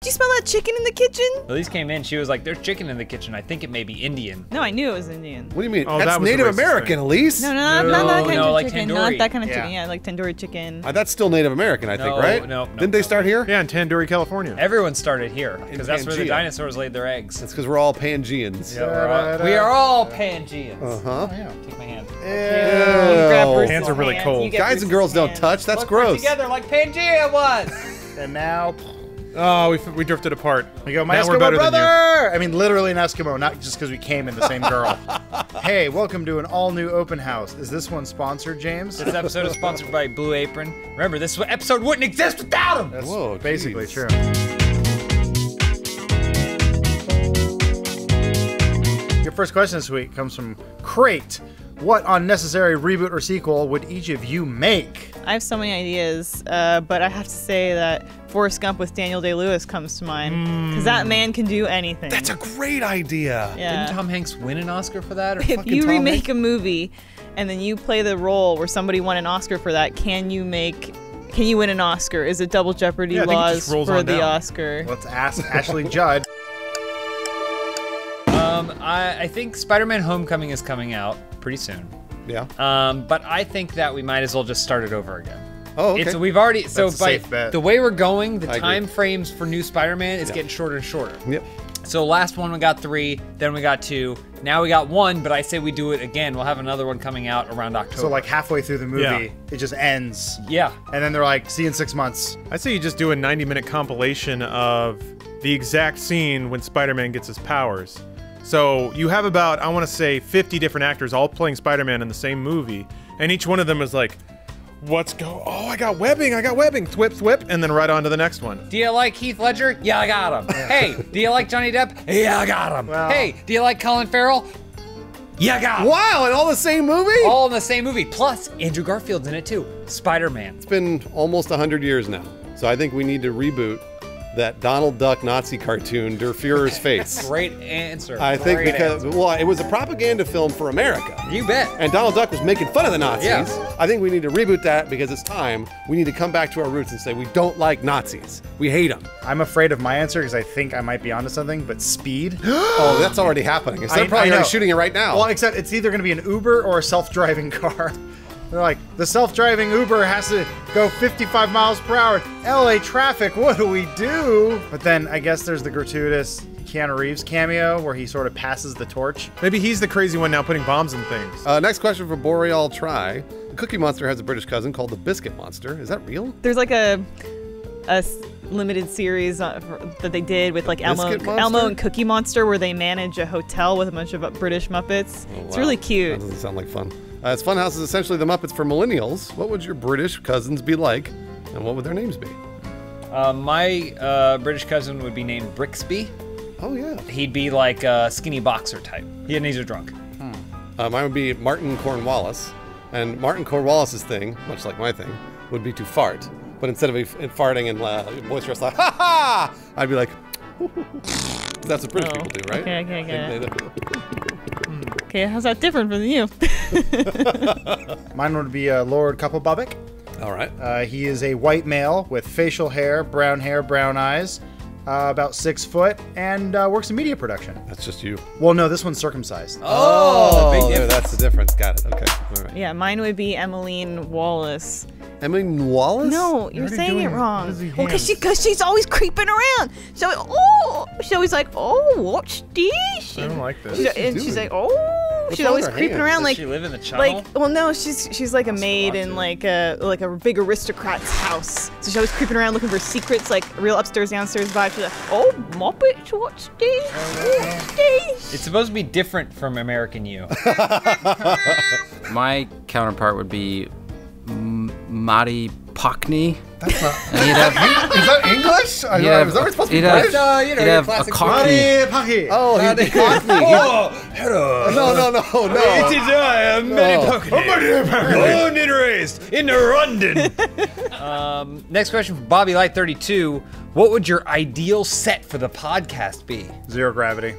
you smell that chicken in the kitchen? Elise came in, she was like, there's chicken in the kitchen. I think it may be Indian. No, I knew it was Indian. What do you mean? Oh, that's that was Native a racist American, thing. Elise. No, not that kind of like chicken. tandoori. Not that kind of Yeah. chicken. Yeah, like tandoori chicken. That's still Native American, I think, right? No. Didn't they start here? Yeah, in Tandoori, California. Everyone started here, because that's where the Pangea. dinosaurs laid their eggs. It's because we're all Pangeans. Yeah, we are all Pangeans. Uh-huh. Yeah. Take my hand. You grab Bruce's Hands are really hands, cold. you get Guys Bruce's and girls don't hands. touch. That's Look, we're gross. together like Pangea was. And now Oh, we drifted apart. we go, my Now we're Eskimo better than you. brother! I mean, literally an Eskimo, not just because we came in the same girl. Hey, welcome to an all-new open house. Is this one sponsored, James? This episode is sponsored by Blue Apron. Remember, this episode wouldn't exist without them. That's Whoa, basically geez. true. Your first question this week comes from Crate. What unnecessary reboot or sequel would each of you make? I have so many ideas, but I have to say that Forrest Gump with Daniel Day-Lewis comes to mind. Because that man can do anything. That's a great idea. yeah. Didn't Tom Hanks win an Oscar for that? Or If fucking you Tom remake Hanks? a movie and then you play the role where somebody won an Oscar for that, can you win an Oscar? Is it double jeopardy Yeah, I think it laws just rolls for on the down. Oscar? Let's ask Ashley Judd. I think Spider-Man Homecoming is coming out pretty soon. Yeah. But I think that we might as well just start it over again. Oh, okay. We've already so That's a by safe bet. the way we're going, the I agree. time frames for new Spider-Man is getting shorter and shorter. Yep. So last one we got 3, then we got 2, now we got 1. But I say we do it again. We'll have another one coming out around October. So like halfway through the movie, Yeah. it just ends. yeah, And then they're like, see you in 6 months. I say you just do a 90-minute compilation of the exact scene when Spider-Man gets his powers. So you have about, I want to say, 50 different actors all playing Spider-Man in the same movie, and each one of them is like, oh, I got webbing, thwip, thwip, and then right on to the next one. do you like Heath Ledger? Yeah, I got him. Hey, do you like Johnny Depp? Yeah, I got him. Well- Hey, do you like Colin Farrell? Yeah, I got him. Wow, and all the same movie? All in the same movie. Plus, Andrew Garfield's in it too. Spider-Man. It's been almost 100 years now. So I think we need to reboot that Donald Duck Nazi cartoon, Der Fuhrer's Face. Great answer. I think Great because, answer. well, it was a propaganda film for America. You bet. And Donald Duck was making fun of the Nazis. Yeah. I think we need to reboot that because it's time. We need to come back to our roots and say we don't like Nazis. We hate them. I'm afraid of my answer because I think I might be onto something, but speed? Oh, that's already happening. They're I probably know. already shooting it right now. Well, except it's either going to be an Uber or a self-driving car. They're like, the self-driving Uber has to go 55 miles per hour. LA traffic, what do we do? But then I guess there's the gratuitous Keanu Reeves cameo where he sort of passes the torch. Maybe he's the crazy one now putting bombs in things. Next question from Boreal Try. The Cookie Monster has a British cousin called the Biscuit Monster. Is that real? There's like a limited series that they did with like Biscuit Monster? Elmo and Cookie Monster where they manage a hotel with a bunch of British Muppets. Oh, It's wow. really cute. That doesn't sound like fun. It's Funhouse is essentially the Muppets for millennials. What would your British cousins be like, and what would their names be? My British cousin would be named Brixby. Oh, yeah. He'd be like a skinny boxer type. He's a drunk. Mine would be Martin Cornwallis. And Martin Cornwallis's thing, much like my thing, would be to fart. But instead of farting and boisterous like, ha ha! I'd be like, that's what British people do, right? Okay, I get it. They- Okay, how's that different from you? Mine would be Lord Couplebubbick. All right. He is a white male with facial hair, brown eyes, about 6 foot, and works in media production. That's just you. Well, no, this one's circumcised. Oh, big there, difference. that's the difference. Got it. Okay. All right. Yeah, mine would be Emmeline Wallace. Emily Wallace? No, you're are you saying doing? it wrong. What is he Well, hands? because she's always creeping around. So she's always like, oh, what's this? I don't like this. And she's doing? like, oh, What's she's wrong always with her creeping hands? around Does like, she live in the channel? well, no, she's like a maid watch in it. like a big aristocrat's house. So she's always creeping around looking for secrets, like real upstairs downstairs vibe. She's like, oh, Muppets, what's this? What's this? It's supposed to be different from American You. My counterpart would be Mari Pockney. That's not. And he'd have, Is that English? I he'd know, have, is that supposed to be he'd have, British? he'd have a classic Cockney. Oh, he'd be Cockney. Hello. No. It is I, am Mary No. Pockney. Born and raised in London. Next question from Bobby Light 32. What would your ideal set for the podcast be? Zero gravity.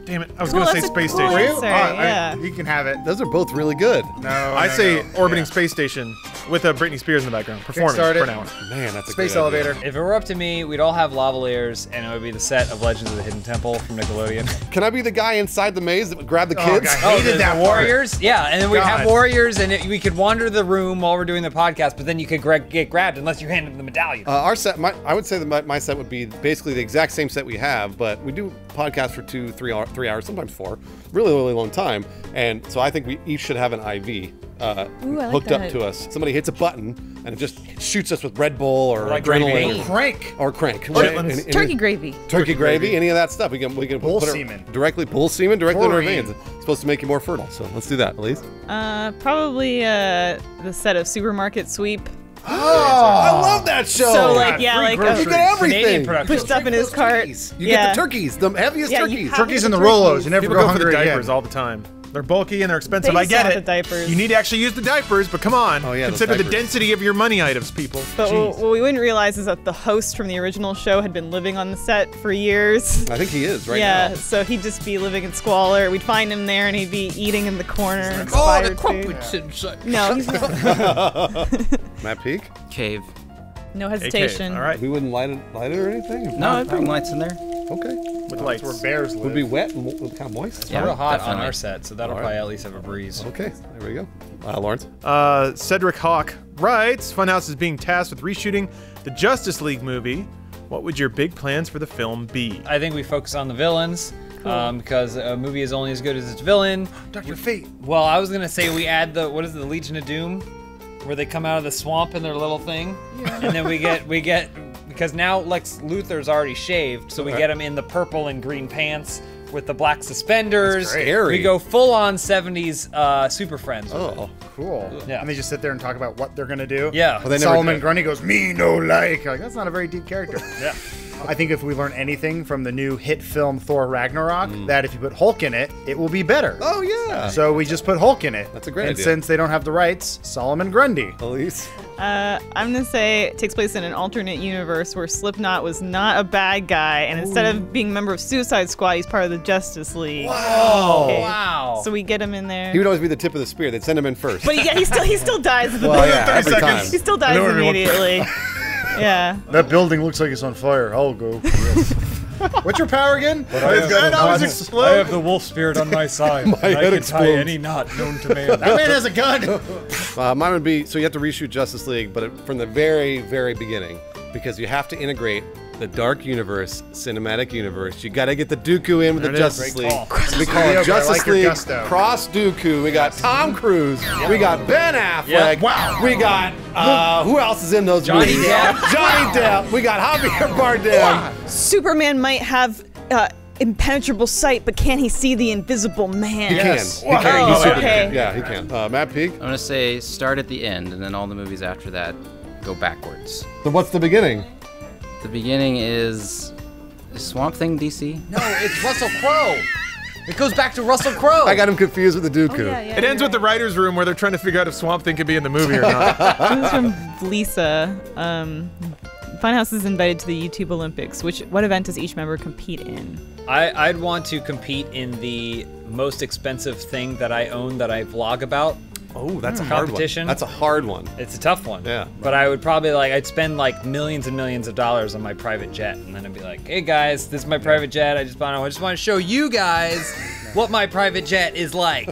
Damn it, I was Cool, gonna say that's a space cool station. answer, yeah. You can have it. Those are both really good. No, I no, say no. orbiting Yeah. space station. with Britney Spears in the background. Performance Kickstart it. for an hour. Man, that's a Space great idea. elevator. If it were up to me, we'd all have lavaliers, and it would be the set of Legends of the Hidden Temple from Nickelodeon. Can I be the guy inside the maze that would grab the Oh, kids? God. Hated that part. warriors? Yeah, and then we'd have God. warriors, and we could wander the room while we're doing the podcast, but then you could get grabbed unless you handed them the medallion. Our set, I would say that my set would be basically the exact same set we have, but we do podcasts for 2, 3 hours, sometimes 4, really long time. And so I think we each should have an IV Ooh, I like hooked up that. to us. Somebody hits a button and it just shoots us with Red Bull or like adrenaline gravy. Crank. or crank. Chitlins. Turkey gravy. Turkey gravy, any of that stuff. We can Bull put it semen. bull semen directly in our Chlorine. veins. It's supposed to make you more fertile. So let's do that, Elise. Probably the set of Supermarket Sweep. Oh, I love that show. So like yeah, free like groceries. you get everything. Canadian production. pushed up in his cart. You Yeah. get the turkeys, the heaviest Yeah, you turkeys. have- Turkeys and the Turkeys. Rolos. You never People go go for the hungry diapers again. all the time. They're bulky and they're expensive. They I get saw it. the diapers. You need to actually use the diapers, but come on. Oh, yeah, those Consider the diapers. density of your money items, people. But Jeez. what we wouldn't realize is that the host from the original show had been living on the set for years. I think he is right yeah, now. so he'd just be living in squalor. We'd find him there, and he'd be eating in the corner. Oh, the expired food. crumpets inside. No, he's not. Matt Peak. Cave. No AK. hesitation. All right. We wouldn't light it or anything. No, putting lights in there. Okay. With lights. That's where bears live. Would be wet and kind of moist. Yeah, Real hot on definitely. our set, so that'll All right. probably at least have a breeze. Okay. There we go. Lawrence. Cedric Hawk writes, Funhouse is being tasked with reshooting the Justice League movie. What would your big plans for the film be? I think we focus on the villains, because a movie is only as good as its villain. Dr. Fate. Well, I was gonna say we add the Legion of Doom, where they come out of the swamp in their little thing, and then we get because now Lex Luthor's already shaved, so we get him in the purple and green pants with the black suspenders. That's scary. We go full on 70s Super Friends. with it. Oh. Cool. Yeah. And they just sit there and talk about what they're gonna do. Yeah. Well, they never Solomon did. Grundy goes, me no like. Like, that's not a very deep character. Yeah. I think if we learn anything from the new hit film Thor Ragnarok, that if you put Hulk in it, it will be better. Oh yeah. So we just put Hulk in it. That's a great and idea. since they don't have the rights, Solomon Grundy. Elise. I'm gonna say it takes place in an alternate universe where Slipknot was not a bad guy, and instead of being a member of Suicide Squad, he's part of the Justice League. Oh. Wow. So we get him in there. He would always be the tip of the spear. They'd send him in first. But yeah, he still dies at the well, beginning. yeah, 30 every seconds. time. He still dies Hello, everyone. immediately. Yeah. That building looks like it's on fire. I'll go. What's your power again? That always explode. the wolf spirit on my side. My head explodes. knot known to man. That man has a gun. Mine would be, so you have to reshoot Justice League, but from the very, very beginning, because you have to integrate the Dark Universe, Cinematic Universe. You got to get the Dooku in with There the it is. Justice Great League. call. We call Yeah, it but I Justice like your League gusto. Cross Dooku. We got Tom Cruise. We got Ben Affleck. Yeah. Wow. We got, who else is in those Johnny movies? Depp. Johnny Depp. We got Javier Bardem. Superman might have impenetrable sight, but can he see the invisible man? He Yes. can. He can. Oh, He's Superman. okay. Yeah, he can. Matt Peak. I'm gonna say start at the end, and then all the movies after that go backwards. So what's the beginning? The beginning is Swamp Thing DC. No, it's Russell Crowe. It goes back to Russell Crowe. I got him confused with the Dooku. Oh, yeah, yeah, It ends you're with the writer's room where they're trying to figure out if Swamp Thing could be in the movie or not. right. This is from Lisa. Funhouse is invited to the YouTube Olympics. What event does each member compete in? I'd want to compete in the most expensive thing that I own that I vlog about. Oh, that's a hard one. Competition. That's a hard one. It's a tough one. Yeah. But I would probably I'd spend like millions and millions of dollars on my private jet, and then I'd be like, hey guys, this is my private jet. I just want to show you guys what my private jet is like.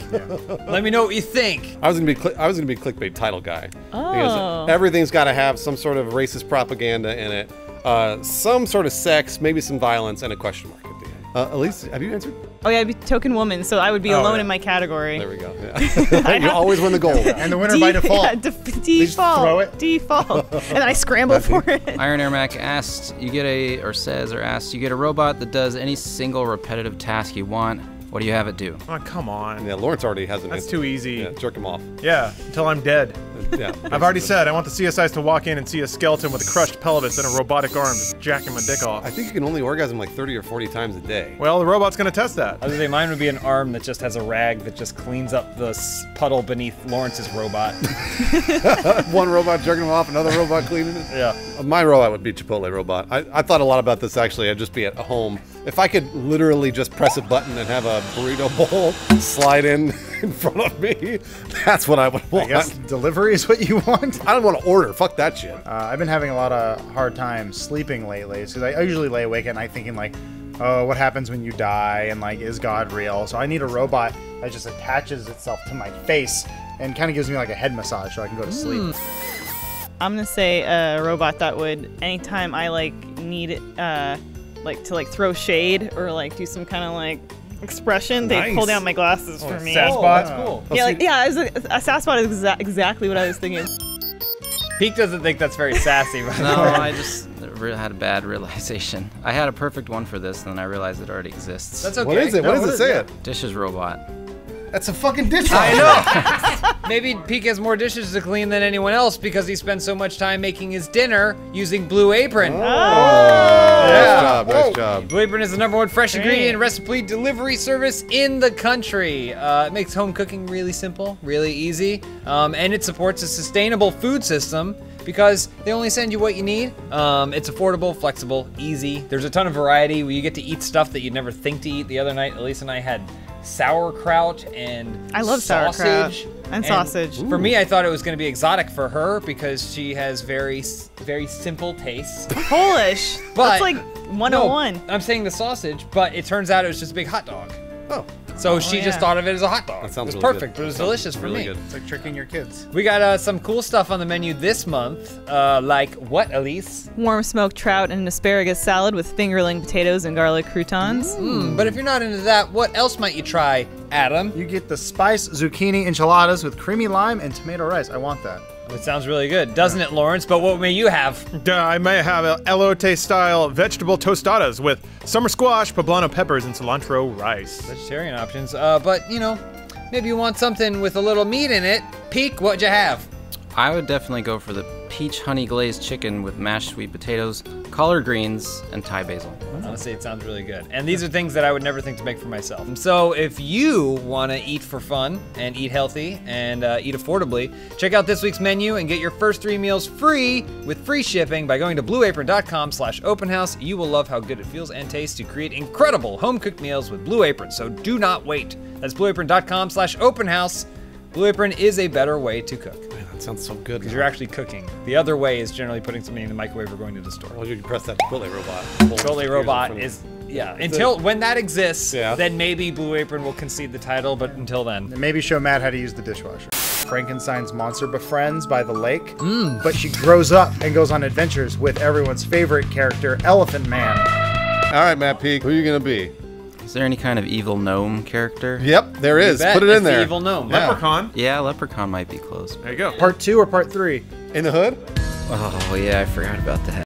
Let me know what you think. I was gonna be clickbait title guy. Oh. Because everything's got to have some sort of racist propaganda in it, some sort of sex, maybe some violence, and a question mark at the end. Elise, have you answered? Oh yeah, I'd be token woman, so I would be alone yeah. in my category. There we go. Yeah. You always win the gold. And the winner by default. Yeah, default. throw it. Default. And then I scramble for it. Iron Air Mac asks, you get a robot that does any single repetitive task you want. What do you have it do? Oh, come on. Yeah, Lawrence already has an That's answer. too easy. Yeah, jerk him off. Yeah, until I'm dead. Yeah. I've already said I want the CSIs to walk in and see a skeleton with a crushed pelvis and a robotic arm just jacking my dick off. I think you can only orgasm like 30 or 40 times a day. Well, the robot's gonna test that. I was gonna say mine would be an arm that just has a rag that just cleans up the puddle beneath Lawrence's robot. One robot jerking him off, another robot cleaning it. Yeah. My robot would be Chipotle robot. I thought a lot about this actually. I'd just be at home. If I could literally just press a button and have a burrito bowl slide in front of me. That's what I would want. I guess delivery is what you want. I don't want to order. Fuck that shit. I've been having a lot of hard time sleeping lately because I usually lay awake at night thinking like, oh, what happens when you die, and like, is God real? So I need a robot that just attaches itself to my face and kind of gives me like a head massage so I can go to sleep. I'm gonna say a robot that would, anytime I like need like to like throw shade or like do some kind of like expression, they pull down my glasses for me. Sassbot? That's cool. Yeah, like, yeah, a sassbot is exactly what I was thinking. Pete doesn't think that's very sassy. By the No, way. I just had a bad realization. I had a perfect one for this, and then I realized it already exists. That's okay. What is it? What does it say? It? Dishes robot. That's a fucking dishwasher. I know. Maybe Pete has more dishes to clean than anyone else because he spends so much time making his dinner using Blue Apron. Nice job. Nice job. Blue Apron is the #1 fresh ingredient recipe delivery service in the country. It makes home cooking really simple, really easy, and it supports a sustainable food system because they only send you what you need. It's affordable, flexible, easy. There's a ton of variety where you get to eat stuff that you'd never think to eat. The other night, Elisa and I had sauerkraut and I love sauerkraut and sausage. For me, I thought it was going to be exotic for her because she has very simple tastes. Polish. But That's like 101. No, I'm saying the sausage, but it turns out it was just a big hot dog. Oh. So she just yeah. thought of it as a hot dog. That sounds it was really perfect. good. It was That sounds delicious for really me. good. It's like tricking your kids. We got some cool stuff on the menu this month. Like what, Elise? Warm smoked trout and an asparagus salad with fingerling potatoes and garlic croutons. But if you're not into that, what else might you try, Adam? You get the spice zucchini enchiladas with creamy lime and tomato rice. I want that. It sounds really good, doesn't it, Lawrence? But what may you have? I might have elote-style vegetable tostadas with summer squash, poblano peppers, and cilantro rice. Vegetarian options. But, you know, maybe you want something with a little meat in it. Peek, what'd you have? I would definitely go for the peach honey glazed chicken with mashed sweet potatoes, collard greens, and Thai basil. Honestly, it sounds really good. And these are things that I would never think to make for myself. So if you want to eat for fun and eat healthy and eat affordably, check out this week's menu and get your first 3 meals free with free shipping by going to blueapron.com/openhouse. You will love how good it feels and tastes to create incredible home-cooked meals with Blue Apron. So do not wait. That's blueapron.com/openhouse. Blue Apron is a better way to cook. Man, that sounds so good. Because you're actually cooking. The other way is generally putting something in the microwave or going to the store. Well, you can press that Chipotle robot. Chipotle robot is, yeah. Until when that exists, Yeah. then maybe Blue Apron will concede the title. But until then, And maybe show Matt how to use the dishwasher. Frankenstein's monster befriends by the lake, but she grows up and goes on adventures with everyone's favorite character, Elephant Man. All right, Matt Peak, who are you gonna be? Is there any kind of evil gnome character? Yep, there is. bet. Put it It's in the there. evil gnome. Yeah. Leprechaun. Yeah, leprechaun might be close. There you go. Part 2 or part 3? In the hood? Oh, yeah, I forgot about that.